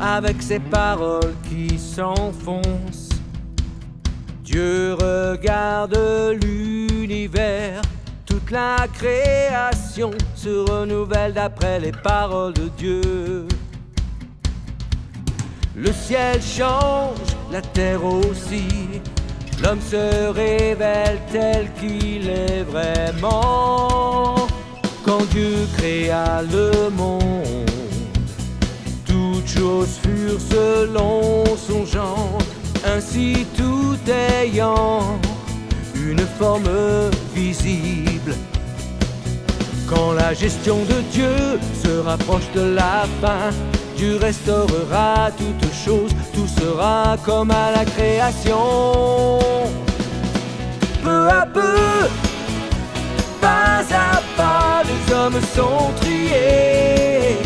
avec ses paroles qui s'enfoncent. Dieu regarde l'univers, toute la création se renouvelle d'après les paroles de Dieu. Le ciel change, la terre aussi, l'homme se révèle tel qu'il est vraiment. Quand Dieu créa le monde, toutes choses furent selon son genre, ainsi tout ayant une forme visible. Quand la gestion de Dieu se rapproche de la fin, Dieu restaurera toutes choses, tout sera comme à la création. Peu à peu, pas à pas, les hommes sont triés,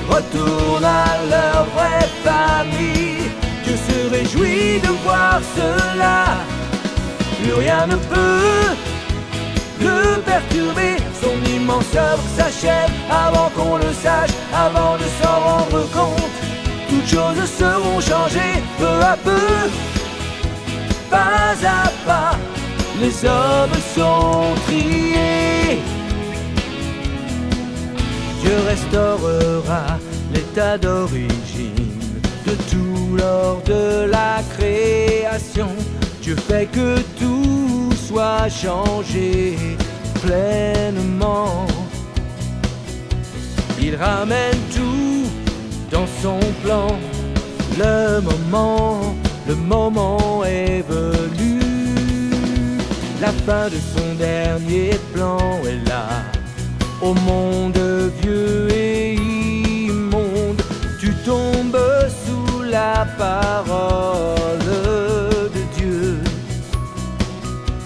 retournent à leur vraie famille. Dieu se réjouit de voir cela, plus rien ne peut le perturber. Son immense œuvre s'achève avant qu'on le sache, avant de s'en rendre compte. Toutes choses seront changées peu à peu, pas à pas, les hommes sont triés. Dieu restaurera l'état d'origine de tout lors de la création. Dieu fait que tout soit changé pleinement. Il ramène tout dans son plan. Le moment est venu. La fin de son dernier plan est là. Au monde vieux et immonde, tu tombes sous la parole de Dieu.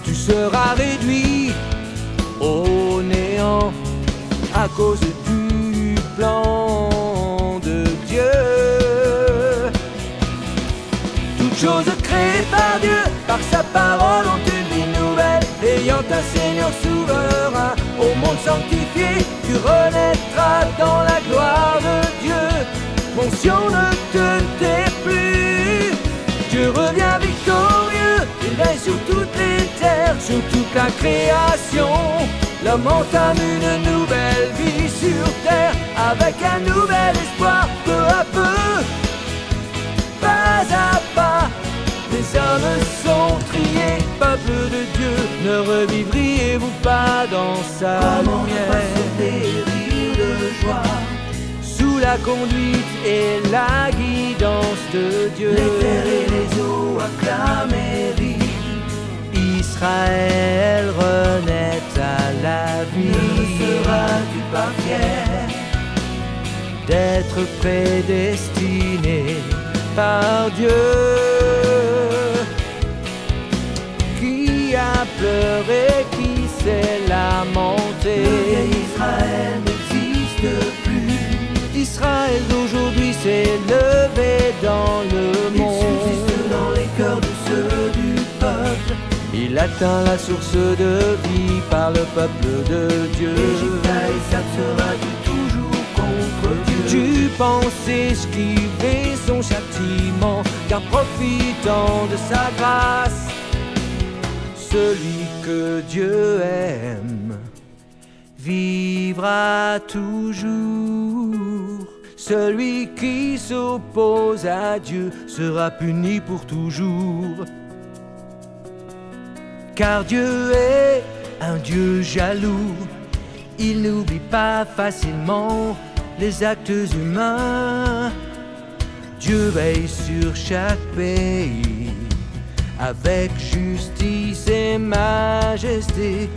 Tu seras réduit au néant à cause du plan de Dieu. Toutes choses créées par Dieu, par sa parole ont une vie nouvelle. Ayant un Seigneur souverain, au monde sanctifié, tu renaîtras dans la gloire de Dieu. Mon Sion ne te tait plus, Dieu revient victorieux. Il règne sur toutes les terres, sur toute la création. L'homme entame une nouvelle vie sur terre, avec un nouvel espoir peu à peu, pas à pas. Les hommes sont triés, peuple de Dieu, ne revivriez-vous pas dans sa lumière? Des rires de joie, sous la conduite et la guidance de Dieu. Les terres et les eaux acclament et rient. Israël renaît à la vie. Ne seras-tu pas fier d'être prédestiné par Dieu, qui a pleuré, qui s'est lamenté? Israël n'existe plus. Israël d'aujourd'hui s'est levé dans le monde. Il subsiste dans les cœurs de ceux du peuple. Il atteint la source de vie par le peuple de Dieu. Égypte sera-tu toujours contre Dieu? Tu penses esquiver son châtiment, car profitant de sa grâce, celui que Dieu aime vivra toujours. Celui qui s'oppose à Dieu sera puni pour toujours. Car Dieu est un Dieu jaloux, il n'oublie pas facilement les actes humains. Dieu veille sur chaque pays, avec justice et majesté,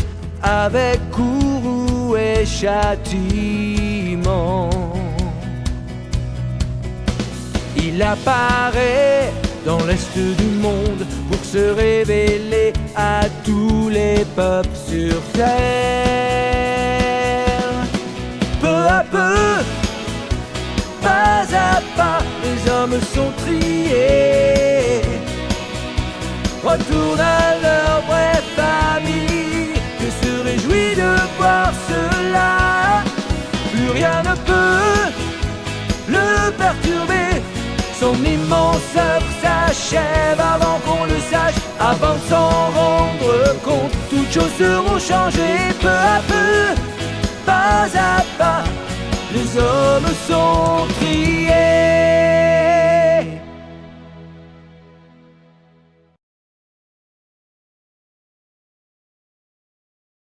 avec courroux et châtiment. Il apparaît dans l'est du monde pour se révéler à tous les peuples sur terre. Peu à peu, pas à pas, les hommes sont triés, retournent à leur vraie famille. Dieu se réjouit de voir cela, plus rien ne peut le perturbé. Son immense œuvre s'achève avant qu'on le sache, avant de s'en rendre compte. Toutes choses seront changées peu à peu, pas à pas. Les hommes sont triés.